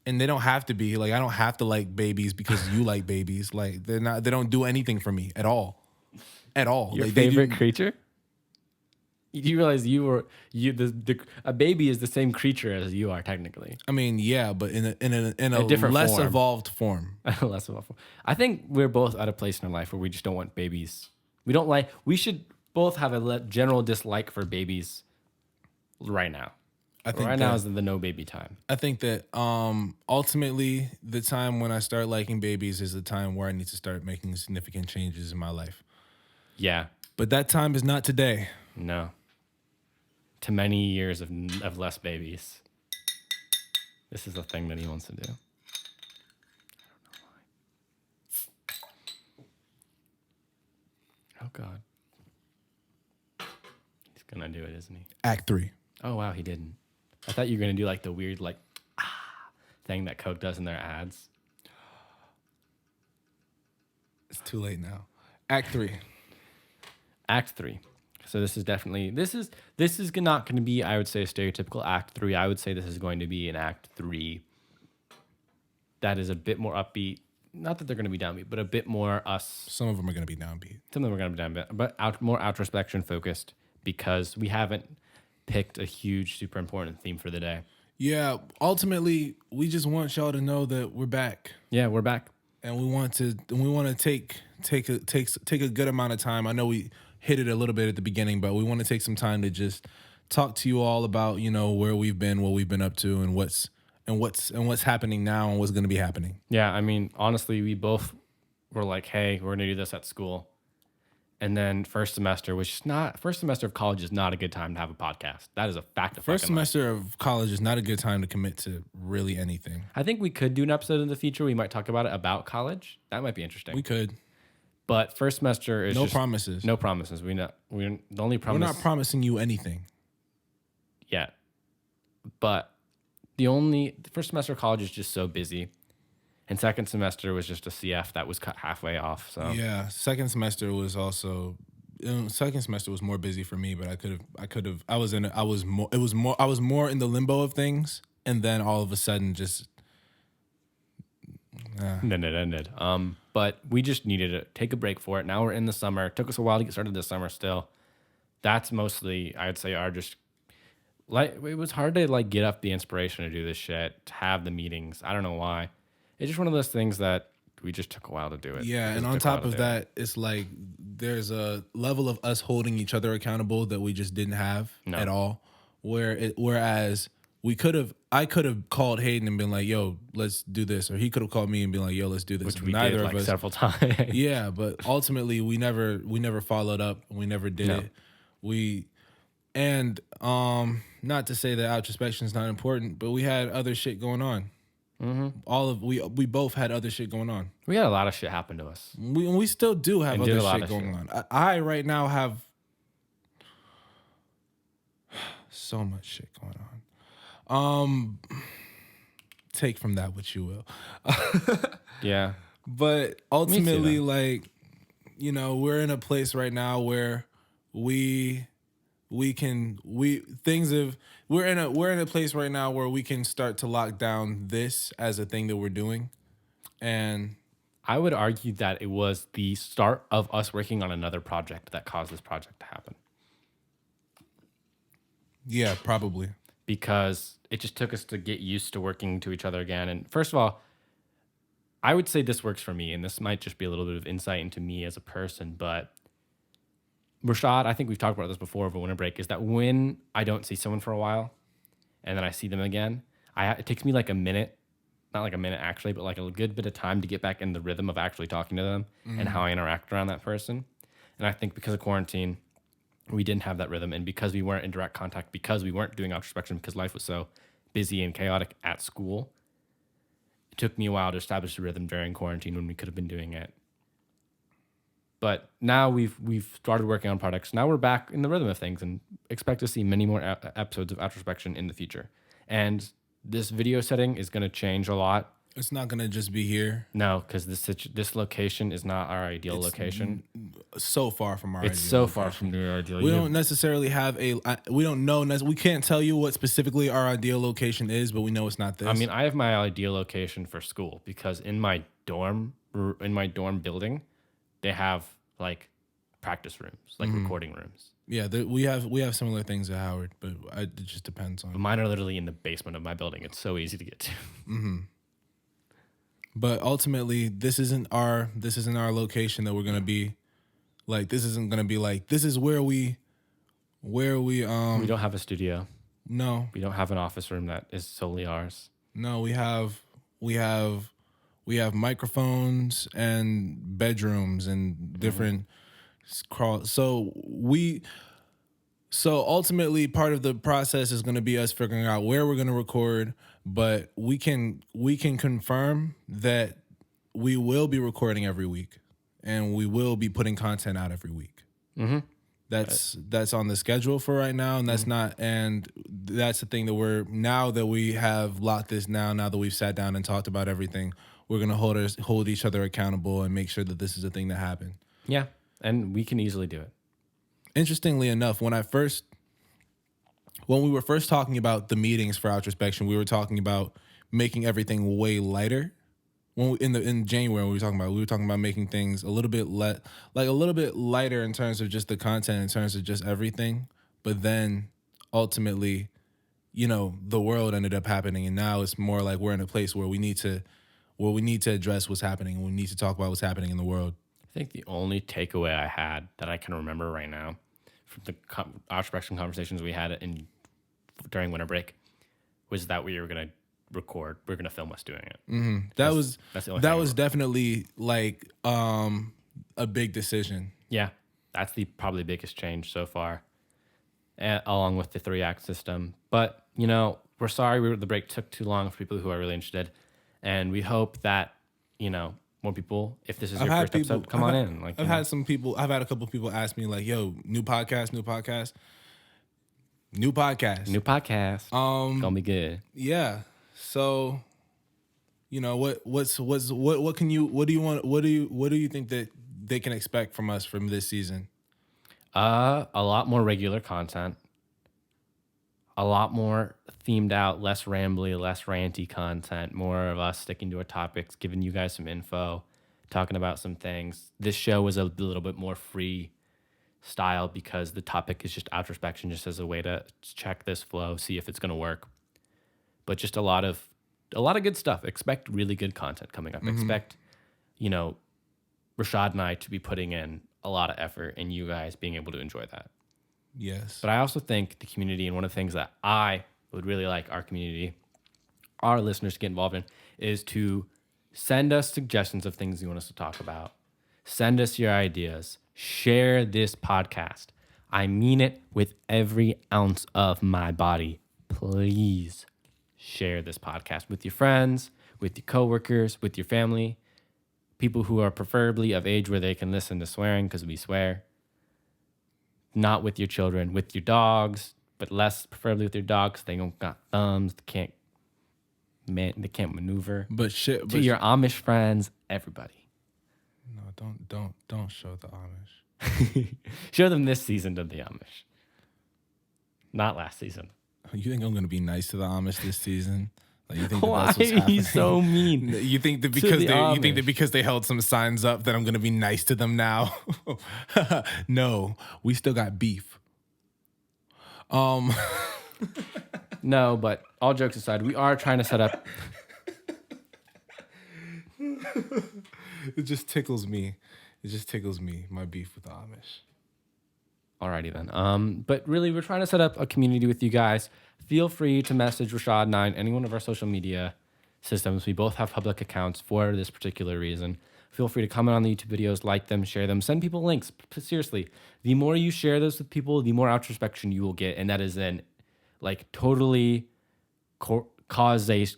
and they don't have to be. Like, I don't have to like babies because you like babies. Like, they're not. They don't do anything for me at all. At all. Your Like, they favorite do, creature? You realize a baby is the same creature as you are technically. I mean, yeah, but in a different less form. evolved form. Less of a. I think we're both at a place in our life where we just don't want babies. We don't like. We should both have a general dislike for babies. Right now, I think now that- is the no baby time. I think that ultimately the time when I start liking babies is the time where I need to start making significant changes in my life. Yeah. But that time is not today. No. To many years of less babies. This is the thing that he wants to do. I don't know why. Oh God. He's gonna do it, isn't he? Act 3. Oh wow, he didn't. I thought you were gonna do like the weird thing that Coke does in their ads. It's too late now. Act 3. Act 3. So this is definitely this is not going to be, I would say, a stereotypical Act 3. I would say this is going to be an Act 3 that is a bit more upbeat. Not that they're going to be downbeat, but a bit more us. Some of them are going to be downbeat. Some of them are going to be downbeat, but more outrospection focused because we haven't picked a huge, super important theme for the day. Yeah, ultimately, we just want y'all to know that we're back. Yeah, we're back. And we want to take a good amount of time. I know we hit it a little bit at the beginning, but we want to take some time to just talk to you all about, you know, where we've been, what we've been up to, and what's happening now and what's going to be happening. Yeah, I mean, honestly, we both were like, "Hey, we're going to do this at school." And then first semester of college is not a good time to have a podcast. That is a fact of First fucking life. semester of college is not a good time to commit to really anything. I think we could do an episode in the future. We might talk about it about college. That might be interesting. We could. But first semester is No just promises. no promises. We're the only promise. We're not promising you anything. yet. But the first semester of college is just so busy. And second semester was just a CF that was cut halfway off. So Yeah, second semester was also second semester was more busy for me, but I was more in the limbo of things, and then all of a sudden just then it ended. But we just needed to take a break for it. Now we're in the summer. It took us a while to get started this summer still. That's mostly, I'd say, our just like it was hard to like get up the inspiration to do this shit, to have the meetings. I don't know why. It's just one of those things that we just took a while to do it. yeah. And on top of that, it's like there's a level of us holding each other accountable that we just didn't have at all. Whereas I could have called Hayden and been like, "Yo, let's do this," or he could have called me and been like, "Yo, let's do this." Which we did like several times. Yeah, but ultimately we never followed up. We never did it. Not to say that introspection is not important, but we had other shit going on. Mm-hmm. We both had other shit going on. We had a lot of shit happen to us. We still do have other shit going on. I right now have so much shit going on. Take from that what you will. Yeah. But ultimately, like, you know, we're in a place right now where we're in a place right now where we can start to lock down this as a thing that we're doing. And I would argue that it was the start of us working on another project that caused this project to happen. Yeah, probably. Because it just took us to get used to working to each other again. And first of all, I would say this works for me, and this might just be a little bit of insight into me as a person, but Rashad, I think we've talked about this before over winter break, is that when I don't see someone for a while and then I see them again, it takes me like a minute, not like a minute actually, but like a good bit of time to get back in the rhythm of actually talking to them and how I interact around that person. And I think because of quarantine, we didn't have that rhythm. And because we weren't in direct contact, because we weren't doing introspection, because life was so busy and chaotic at school, it took me a while to establish a rhythm during quarantine when we could have been doing it But now we've started working on products. Now we're back in the rhythm of things and expect to see many more episodes of Outrospection in the future. And this video setting is going to change a lot. It's not gonna just be here. No, because this location is not our ideal location. So far from our. It's ideal so location. far from the ideal. We don't necessarily have we don't know. We can't tell you what specifically our ideal location is, but we know it's not this. I mean, I have my ideal location for school because in my dorm building, they have like practice rooms, like recording rooms. yeah, we have similar things at Howard, but it just depends on. But mine are literally in the basement of my building. It's so easy to get to. But ultimately, this isn't our location that we're gonna be. Like, this isn't gonna be like, this is where we We don't have a studio. no We don't have an office room that is solely ours. no we have microphones and bedrooms and different so ultimately part of the process is going to be us figuring out where we're going to record, but we can confirm that we will be recording every week and we will be putting content out every week. That's on the schedule for right now, and that's the thing that now that we have locked this down, now that we've sat down and talked about everything, we're gonna hold each other accountable and make sure that this is a thing that happened. Yeah, and we can easily do it. Interestingly enough, when we were first talking about the meetings for Outrospection, we were talking about making everything way lighter. In January, we were talking about making things a little bit lighter in terms of just the content, in terms of just everything. But then ultimately, the world ended up happening, and now it's more like we're in a place where we need to address what's happening, and we need to talk about what's happening in the world. I think the only takeaway I had that I can remember right now from the Outrospection conversations we had during winter break was that we were going to record. We're going to film us doing it. That's the only that thing was definitely like a big decision. Yeah, that's probably biggest change so far, along with the 3-act system. But, we're sorry the break took too long for people who are really interested. And we hope that, more people, if this is your first episode, come on in. I've had a couple of people ask me like, yo, new podcast. Gonna be good. Yeah. So, what do you think that they can expect from us from this season? A lot more regular content. A lot more themed out, less rambly, less ranty content, more of us sticking to our topics, giving you guys some info, talking about some things. This show was a little bit more free style because the topic is just outrospection, just as a way to check this flow, see if it's going to work. But just a lot of good stuff. Expect really good content coming up. Expect, Rashad and I to be putting in a lot of effort and you guys being able to enjoy that. Yes. But I also think the community, and one of the things that I would really like our community, our listeners to get involved in, is to send us suggestions of things you want us to talk about. Send us your ideas. Share this podcast. I mean it with every ounce of my body. Please share this podcast with your friends, with your coworkers, with your family, people who are preferably of age where they can listen to swearing because we swear. Not with your children, with your dogs, but less preferably with your dogs. They don't got thumbs. They can't maneuver. To your Amish friends, everybody. No, don't show the Amish. Show them this season to the Amish. Not last season. You think I'm gonna be nice to the Amish this season? Like, you think Why that's what's are happening? you so mean? You think that because they held some signs up that I'm gonna be nice to them now? No, we still got beef. No, but all jokes aside, we are trying to set up. It just tickles me. My beef with the Amish. Alrighty then. But really, we're trying to set up a community with you guys. Feel free to message Rashad and I on any one of our social media systems. We both have public accounts for this particular reason. Feel free to comment on the YouTube videos, like them, share them, send people links. Seriously, the more you share this with people, the more outrospection you will get, and that is an totally causal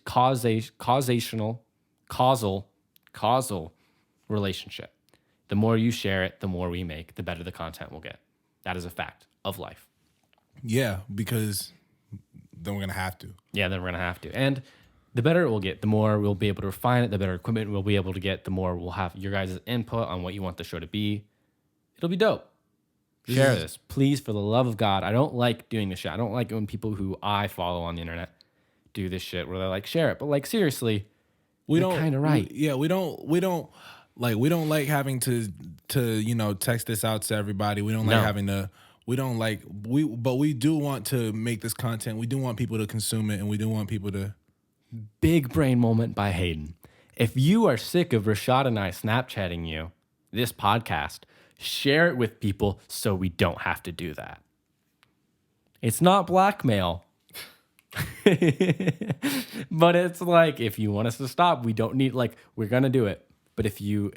relationship. The more you share it, the more we make, the better the content will get. That is a fact of life. Yeah, because then we're gonna have to. Yeah, then we're going to have to. And the better it will get, the more we'll be able to refine it, the better equipment we'll be able to get, the more we'll have your guys' input on what you want the show to be. It'll be dope. Share this. Please, for the love of God. I don't like doing this shit. I don't like when people who I follow on the internet do this shit where they're like, share it. But like, seriously, you're kind of right. We don't like having to text this out to everybody. We don't like having to. But we do want to make this content. We do want people to consume it, and we do want people to. Big brain moment by Hayden. If you are sick of Rashad and I Snapchatting you, this podcast, share it with people so we don't have to do that. It's not blackmail. But it's like, if you want us to stop, we don't need, like, we're going to do it. But if you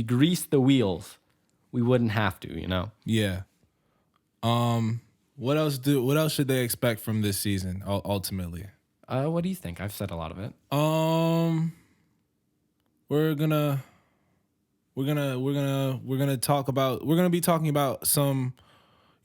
grease the wheels, we wouldn't have to, you know? Yeah. What else should they expect from this season ultimately? What do you think? I've said a lot of it. We're gonna be talking about some.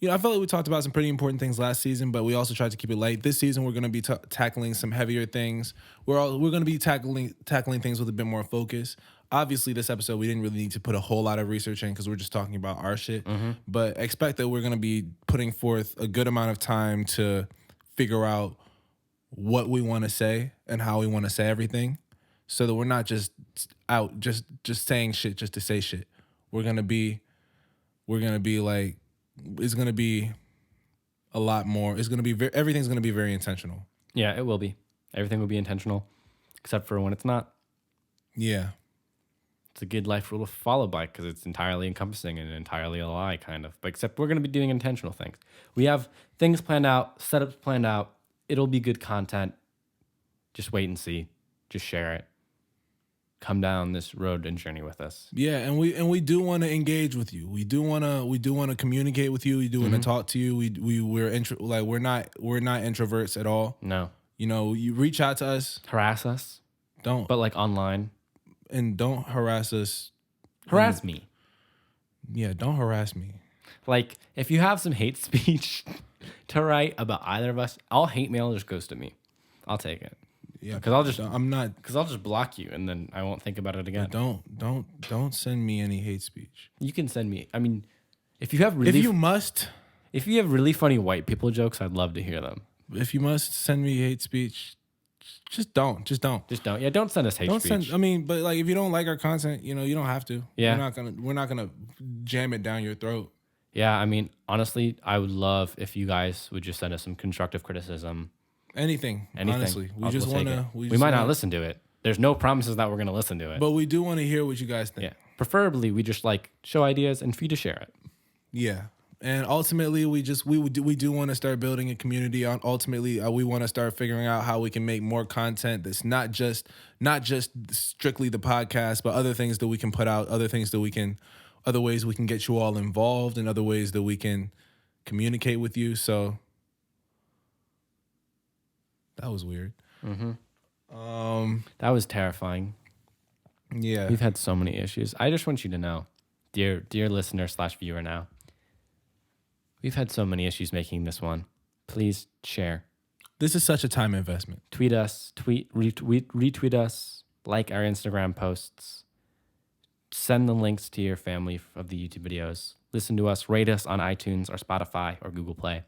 I felt like we talked about some pretty important things last season, but we also tried to keep it light. This season, we're gonna be tackling some heavier things. We're gonna be tackling things with a bit more focus. Obviously, this episode we didn't really need to put a whole lot of research in because we're just talking about our shit. Mm-hmm. But expect that we're gonna be putting forth a good amount of time to figure out what we want to say and how we want to say everything, so that we're not just out just saying shit just to say shit. We're gonna be like, it's gonna be a lot more. It's gonna be everything's gonna be very intentional. Yeah, it will be. Everything will be intentional, except for when it's not. Yeah, it's a good life rule to follow by because it's entirely encompassing and entirely a lie, kind of. But except we're gonna be doing intentional things. We have things planned out, setups planned out. It'll be good content. Just wait and see. Just share it. Come down this road and journey with us. Yeah, and we do want to engage with you. We do want to communicate with you. We do want to talk to you. We're not introverts at all. No. You reach out to us. Harass us. Don't. But like online. And don't harass us. Harass me. Yeah, don't harass me. Like, if you have some hate speech to write about either of us, all hate mail just goes to me. I'll take it. Yeah, because I'll just block you and then I won't think about it again. Don't send me any hate speech. You can send me. I mean, if you have really if you have really funny white people jokes, I'd love to hear them. If you must send me hate speech, just don't. Yeah, don't send us hate speech. But like, if you don't like our content, you don't have to. Yeah, we're not gonna jam it down your throat. Yeah, I mean, honestly, I would love if you guys would just send us some constructive criticism. Anything. Honestly, we might not listen to it. There's no promises that we're going to listen to it. But we do want to hear what you guys think. Yeah. Preferably, we just like show ideas and for you to share it. Yeah. And ultimately, we do want to start building a community. Ultimately, we want to start figuring out how we can make more content that's not just strictly the podcast, but other things that we can put out, other ways we can get you all involved, and other ways that we can communicate with you. So that was weird. Mm-hmm. That was terrifying. Yeah. We've had so many issues. I just want you to know, dear listener / viewer now, we've had so many issues making this one. Please share. This is such a time investment. Tweet us, retweet us, like our Instagram posts. Send the links to your family of the YouTube videos. Listen to us, rate us on iTunes or Spotify or Google Play.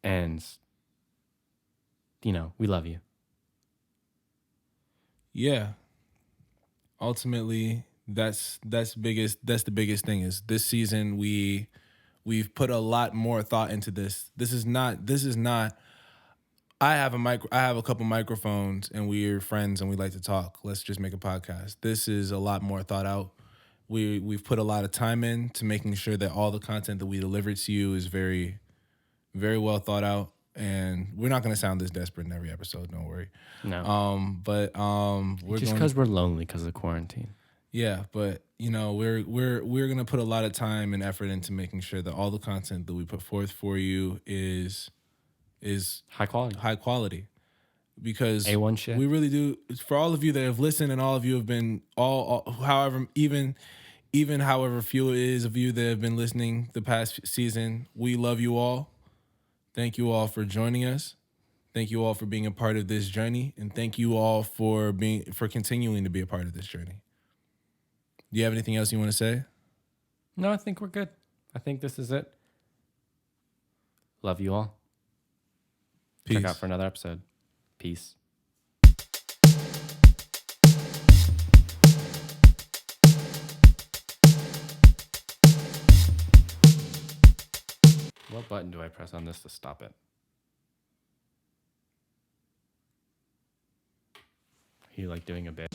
And we love you. Yeah. Ultimately, that's the biggest thing is this season we've put a lot more thought into this. This is not I have a couple microphones and we're friends and we like to talk. Let's just make a podcast. This is a lot more thought out. We've put a lot of time into making sure that all the content that we deliver to you is very, very well thought out. And we're not going to sound this desperate in every episode. Don't worry. No. We're just because we're lonely because of quarantine. Yeah, but we're going to put a lot of time and effort into making sure that all the content that we put forth for you is high quality. because A1 shit. we really do. For all of you that have listened and all of you have been however, even however few it is of you that have been listening the past season, we love you all. Thank you all for joining us. Thank you all for being a part of this journey, and thank you all for continuing to be a part of this journey. Do you have anything else you want to say? No, I think we're good. I think this is it. Love you all. Peace. Check out for another episode. Peace. What button do I press on this to stop it? Are you like doing a bit?